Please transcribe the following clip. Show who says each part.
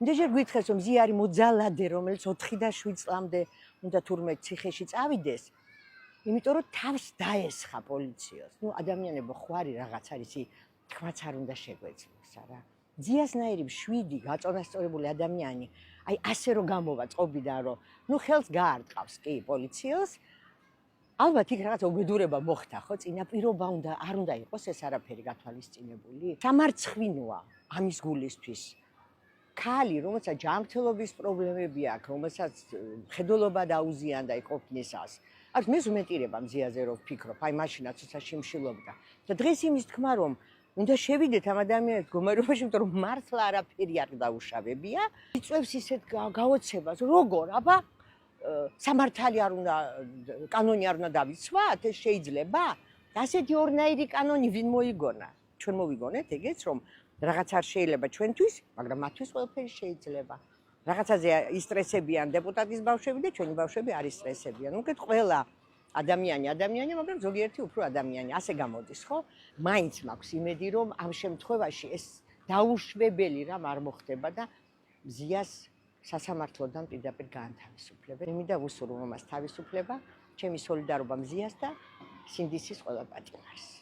Speaker 1: იმდენჯერ გითხეს რომ მზია არის მოძალადე, რომელიც 4 და 7 წლამდე უნდა თურმე ციხეში წავიდეს. იმიტომ რომ თავს დაესხა პოლიციას. ნუ ადამიანებო ხვარი რაღაც არის, თქმაც არ უნდა შეგვეძლოს, არა. მზიასნაირი შვიდი გაწონასწორებული ადამიანი, აი ასე რომ გამოვა წყობიდან რომ ნუ ხელს გაარტყავს კი პოლიციას. ალბათ იქ რაღაც უბედურება მოხდა, ხო? წინაპირობა არ უნდა იყოს ეს არაფერი გათვალისწინებული. სამარცხვინოა ამის გულისთვის. ქალი, რომელსაც ჯანმრთელობის პრობლემები აქვს, რომელსაც მხედველობა დაუზიანდა იყოფნისას. არის მე ზუმეტირება მზიაზე რომ ვფიქრობ, აი მაშინაც უცა შიმშილობდა. და დღეს იმის თქმა რომ უნდა შევიდეთ ამ ადამიანის მდგომარეობაში, იმიტომ რომ მართლა არაფერი არ დაუშავებია, იწვევს ისეთ გაოცებას, როგორ, აბა სამართალი არ უნდა, კანონი არ უნდა დავიცვათ, ეს შეიძლება? ასეთი ორნაირი კანონი ვინ მოიგონა? ჩვენ მოვიგონეთ ეგეც, რომ რაღაც არ შეიძლება ჩვენთვის, მაგრამ მათთვის ყველაფერი შეიძლება. რაღაცაზე ისტრესებიან დეპუტატის ბავშვები და ჩვენი ბავშვები არ ისტრესებიან. უკეთ ყველა ადამიანი, მაგრამ ზოგიერთი უფრო ადამიანი. ასე გამოდის, ხო? მაინც მაქვს იმედი, რომ ამ შემთხვევაში ეს დაუშვებელი რამ არ მოხდება და მზიას სასამართლოდან პირდაპირ გაანთავისუფლებენ. იმიდა ვუსურვო მას თავისუფლება, ჩემი სოლიდარობა მზიას და სინდისის ყველა პატიმარს.